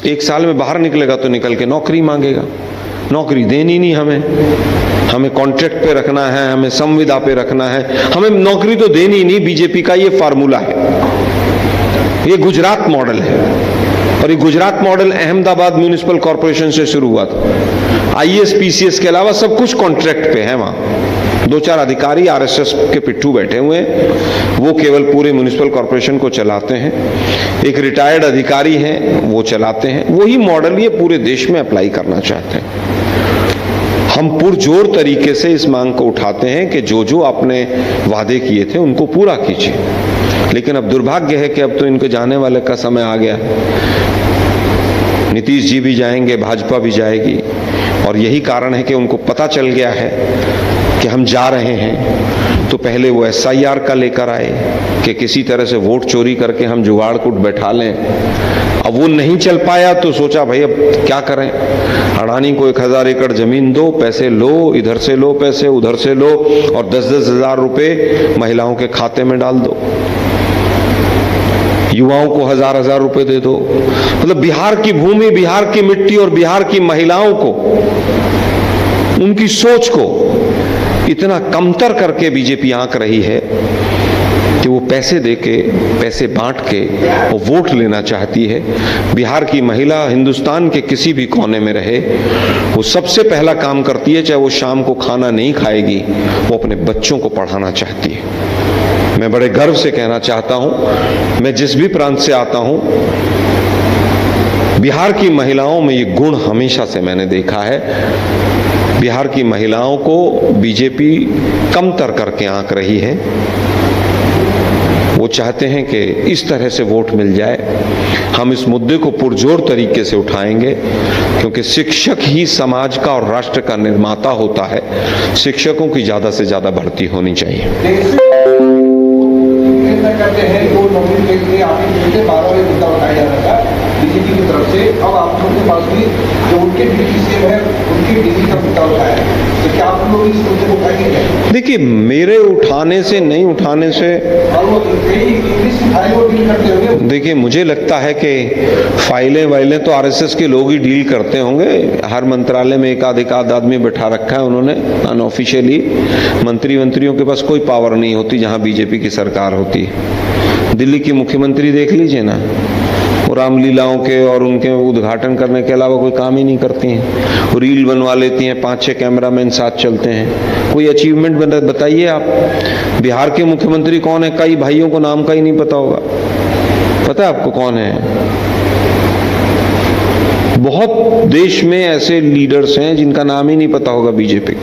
1 साल में बाहर निकलेगा तो निकल के नौकरी मांगेगा, नौकरी देनी नहीं हमें कॉन्ट्रैक्ट पे रखना है, हमें संविदा पे रखना है, हमें नौकरी तो देनी नहीं। बीजेपी का ये फार्मूला है, ये गुजरात मॉडल है। और ये Gujarat model Ahmedabad municipal corporation से शुरू हुआ था। आईएएस पीसीएस के अलावा सब कुछ कॉन्ट्रैक्ट पे है। वहां 2-4 अधिकारी आरएसएस के पिट्ठू बैठे हुए हैं, वो केवल पूरे म्यूनिसिपल कॉर्पोरेशन को चलाते हैं। एक रिटायर्ड अधिकारी हैं, वो चलाते हैं। वही मॉडल ये पूरे देश में अप्लाई करना चाहते हैं। हम पुरजोर तरीके से इस मांग को उठाते हैं कि जो जो आपने वादे किए थे उनको पूरा कीजिए। लेकिन अब दुर्भाग्य है कि अब तो इनके जाने वाले का समय आ गया। नीतीश जी भी जाएंगे, भाजपा भी जाएगी, और यही कारण है कि उनको पता चल गया है कि हम जा रहे हैं। तो पहले वो एसआईआर का लेकर आए कि किसी तरह से वोट चोरी करके हम जुगाड़ कूट बैठा लें। अब वो नहीं चल पाया तो सोचा भाई अब क्या करें, अडानी को 1000 एकड़ जमीन दो, पैसे लो, इधर से लो पैसे, उधर से लो, और 10-10 हजार रुपए महिलाओं के खाते में डाल दो, युवाओं को 1000-1000 रुपए दे दो। मतलब बिहार की भूमि, बिहार की मिट्टी और बिहार की महिलाओं को, उनकी सोच को इतना कमतर करके बीजेपी आंक रही है कि वो पैसे देके, पैसे बांट के वो वोट लेना चाहती है। बिहार की महिला हिंदुस्तान के किसी भी कोने में रहे, वो सबसे पहला काम करती है, चाहे वो शाम को खाना नहीं खाएगी, वो अपने बच्चों को पढ़ाना चाहती है। मैं बड़े गर्व से कहना चाहता हूं, मैं जिस भी प्रांत से आता हूं, बिहार की महिलाओं में ये गुण हमेशा से मैंने देखा है। बिहार की महिलाओं को बीजेपी कमतर करके आंक रही है। वो चाहते हैं कि इस तरह से वोट मिल जाए। हम इस मुद्दे को पुरजोर तरीके से उठाएंगे, क्योंकि शिक्षक ही समाज का और राष्ट्र का निर्माता होता है। शिक्षकों की ज्यादा से ज्यादा भर्ती होनी चाहिए। करते हैं वो नौकरी के लिए आपके 12वें मुद्दा बताया जा रहा था बीजेपी की तरफ से। अब आप लोगों के पास भी जो उनके डिप्टी सीएम है, उनकी डिग्री का मुद्दा उठाया है, तो क्या आप लोग इस मुद्दे को उठाएंगे? देखिए, मेरे उठाने से नहीं उठाने से, देखिए मुझे लगता है कि फाइलें तो आरएसएस के लोग ही डील करते होंगे। हर मंत्रालय में एक आध आदमी बैठा रखा है उन्होंने अनऑफिशियली। मंत्रियों के पास कोई पावर नहीं होती जहां बीजेपी की सरकार होती है। दिल्ली की मुख्यमंत्री देख लीजिए ना, वो रामलीलाओं के और उनके उद्घाटन करने के अलावा कोई काम ही नहीं करती हैं। वो रील बनवा लेती हैं, 5-6 कैमरामैन साथ चलते हैं। कोई अचीवमेंट बताइए आप। बिहार के मुख्यमंत्री कौन है? कई भाइयों को नाम का ही नहीं पता होगा। पता है आपको कौन है? बहुत देश में ऐसे लीडर्स हैं जिनका नाम ही नहीं पता होगा बीजेपी।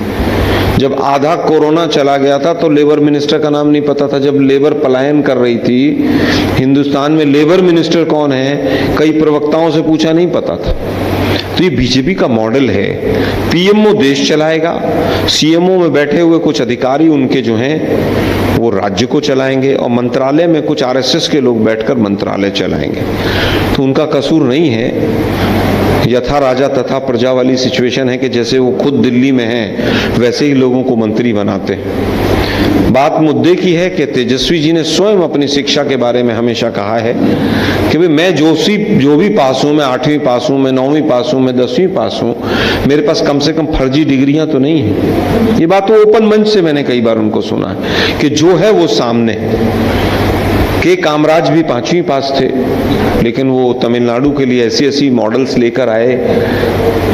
जब आधा कोरोना चला गया था तो लेबर मिनिस्टर का नाम नहीं पता था। जब लेबर पलायन कर रही थी, हिंदुस्तान में लेबर मिनिस्टर कौन है, कई प्रवक्ताओं से पूछा, नहीं पता था। तो ये बीजेपी का मॉडल है। पीएमओ देश चलाएगा, सीएमओ में बैठे हुए कुछ अधिकारी उनके जो हैं वो राज्य को चलाएंगे, और मंत्रालय में कुछ आरएसएस के लोग बैठकर मंत्रालय चलाएंगे। तो उनका कसूर नहीं है। यथा राजा तथा प्रजा वाली सिचुएशन है कि जैसे वो खुद दिल्ली में हैं वैसे ही लोगों को मंत्री बनाते हैं। बात मुद्दे की है कि तेजस्वी जी ने स्वयं अपनी शिक्षा के बारे में हमेशा कहा है कि भाई मैं जो भी पास हूं, मैं 8वीं पास हूं, मैं 9वीं पास हूं, मैं 10वीं पास हूं, मेरे पास कम से कम फर्जी डिग्रियां तो नहीं है। ये बात तो ओपन मंच से मैंने कई बार उनको सुना है कि जो है वो सामने। के कामराज भी 5वीं पास थे, लेकिन वो तमिलनाडु के लिए ऐसी मॉडल्स लेकर आए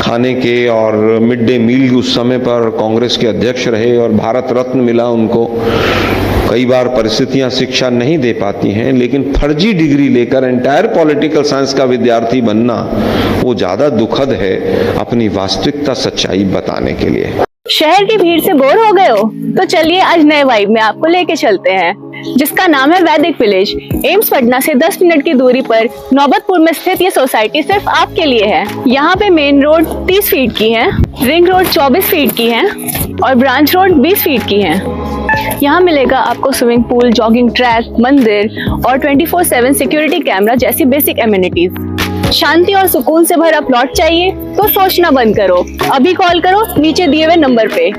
खाने के, और मिड डे मील उस समय पर कांग्रेस के अध्यक्ष रहे और भारत रत्न मिला उनको। कई बार परिस्थितियां शिक्षा नहीं दे पाती हैं, लेकिन फर्जी डिग्री लेकर एंटायर पॉलिटिकल साइंस का विद्यार्थी बनना वो ज्यादा दुखद है अपनी वास्तविकता सच्चाई बताने के लिए। शहर की भीड़ से बोर हो गए हो? तो चलिए आज नए वाइब में आपको लेके चलते हैं, जिसका नाम है वैदिक विलेज। एम्स पटना से 10 मिनट की दूरी पर नौबतपुर में स्थित ये सोसाइटी सिर्फ आपके लिए है। यहाँ पे मेन रोड 30 फीट की है, रिंग रोड 24 फीट की है और ब्रांच रोड 20 फीट की है। यहाँ मिलेगा आपको स्विमिंग पूल, जॉगिंग ट्रैक, मंदिर और 24/7 सिक्योरिटी कैमरा जैसी बेसिक एमिनिटीज। शांति और सुकून से भरा प्लॉट चाहिए तो सोचना बंद करो, अभी कॉल करो नीचे दिए हुए नंबर पे।